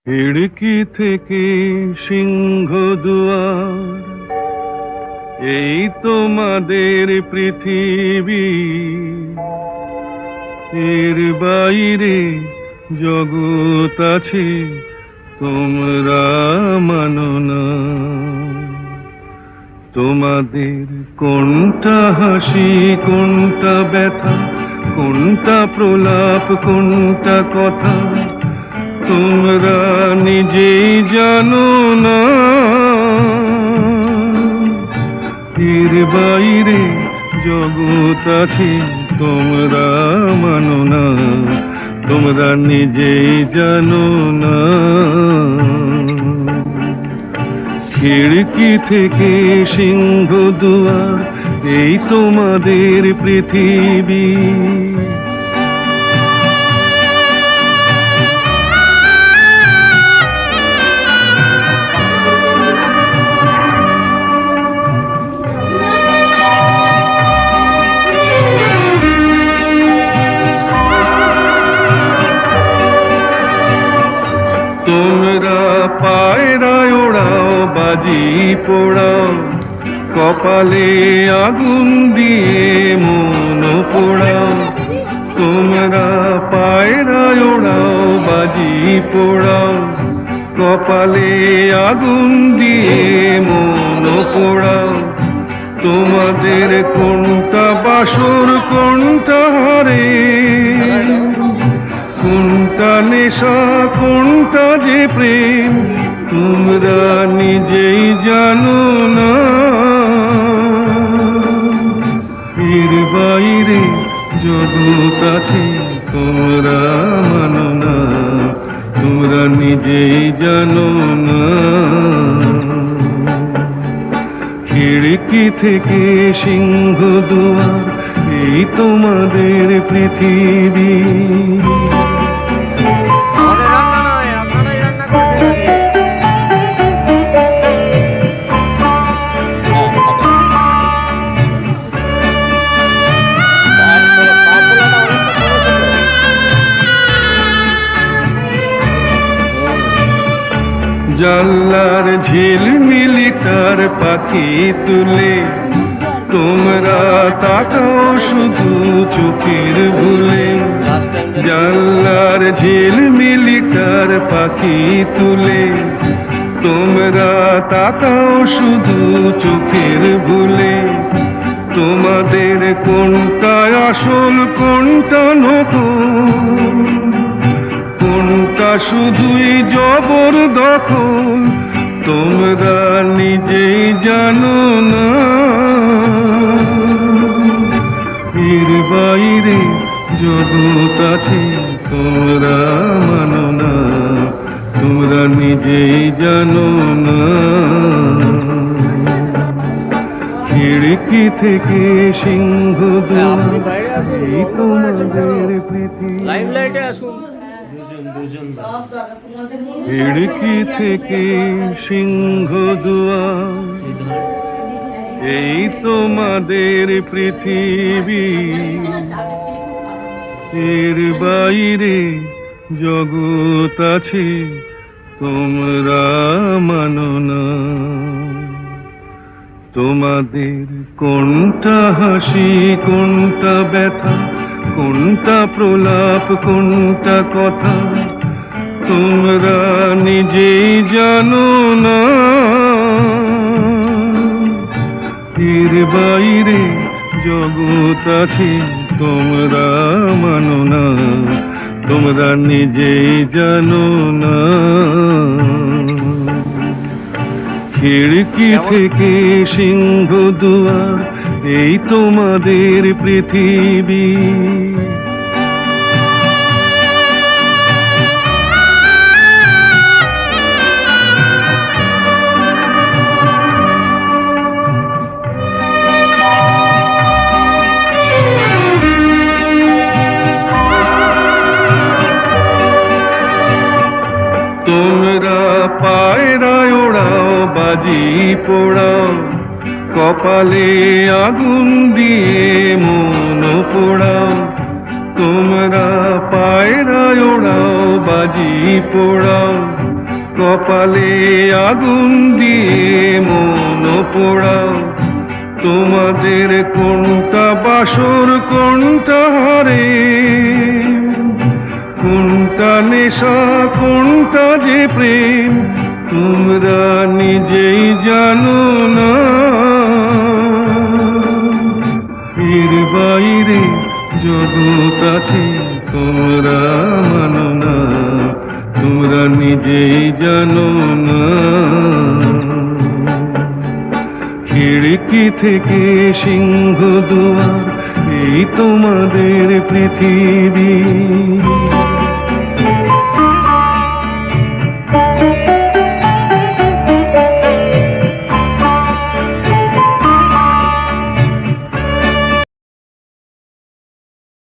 খিড়কি থেকে সিংহ দুয়ার, এই তোমাদের পৃথিবী। এর বাইরে জগৎ আছে, তোমরা মানো না। তোমাদের কোনটা হাসি, কোনটা ব্যথা, কোনটা প্রলাপ, কোনটা কথা, তোমরা নিজেই জানো না। এর বাইরে জগৎ আছে, তোমরা মানো না। তোমরা নিজেই জানো না। খিড়কি থেকে সিংহ দুয়ার, এই তোমাদের পৃথিবী। তোমরা পায়রায় ওড়াও, বাজি পোড়াও, কপালে আগুন দিয়ে মন পোড়াও। তোমরা পায়রায় ওড়াও, বাজি পোড়াও, কপালে আগুন দিয়ে মন পোড়াও। তোমাদের কোনটা বাসর, কোনটা হারে, কোনটা নেশা, কোনটা যে প্রেম, তোমরা নিজেই জানো না। এর বাইরে জগৎ আছে, তোমরা মানো না। তোমরা নিজেই জানো না। খিড়কি থেকে সিংহ দুয়ার, এই তোমাদের পৃথিবী। জানলার ঝিলমিলি তার পাখি তুলে, তোমরা তাকাও শুধু চোখের ভুলে। জানলার ঝিলমিলি তার পাখি তুলে, তোমরা তাকাও শুধু চোখের ভুলে। তোমাদের কোনটা আসল, কোনটা নকল, কোনটা শুধুই জবরদখল, তোমরা নিজেই জানো না। এর বাইরে জগৎ আছে, তোমরা মানো না। তোমরা নিজেই জানো না। খিড়কি থেকে সিংহ দুয়ার, এই তোমাদের পৃথিবী। খিড়কি থেকে সিংহ দুয়ার, এই তোমাদের পৃথিবী। এর বাইরে জগৎ আছে, তোমরা মানো না। তোমাদের কোনটা হাসি, কোনটা ব্যথা, কোনটা প্রলাপ, কোনটা কথা, তোমরা নিজেই জানো না। এর বাইরে জগৎ আছে, তোমরা মানো না। তোমরা নিজেই জানো না। খিড়কি থেকে সিংহ দুয়ার, এই তোমাদের পৃথিবী। তোমরা পায়রায় ওড়াও, বাজি পোড়াও, কপালে আগুন দিয়ে মন পোড়াও। তোমরা পায়রায় ওড়াও, বাজি পোড়াও, কপালে আগুন দিয়ে মন পোড়াও, তোমাদের কোনটা বাসর কোনটা হারে, কোনটা নেশা কোনটা যে প্রেম তোমরা নিজেই জানো না। এর বাইরে জগৎ আছে তোমরা মানো না, তোমরা নিজেই জানো না। খিড়কি থেকে সিংহ দুয়ার এই তোমাদের পৃথিবী।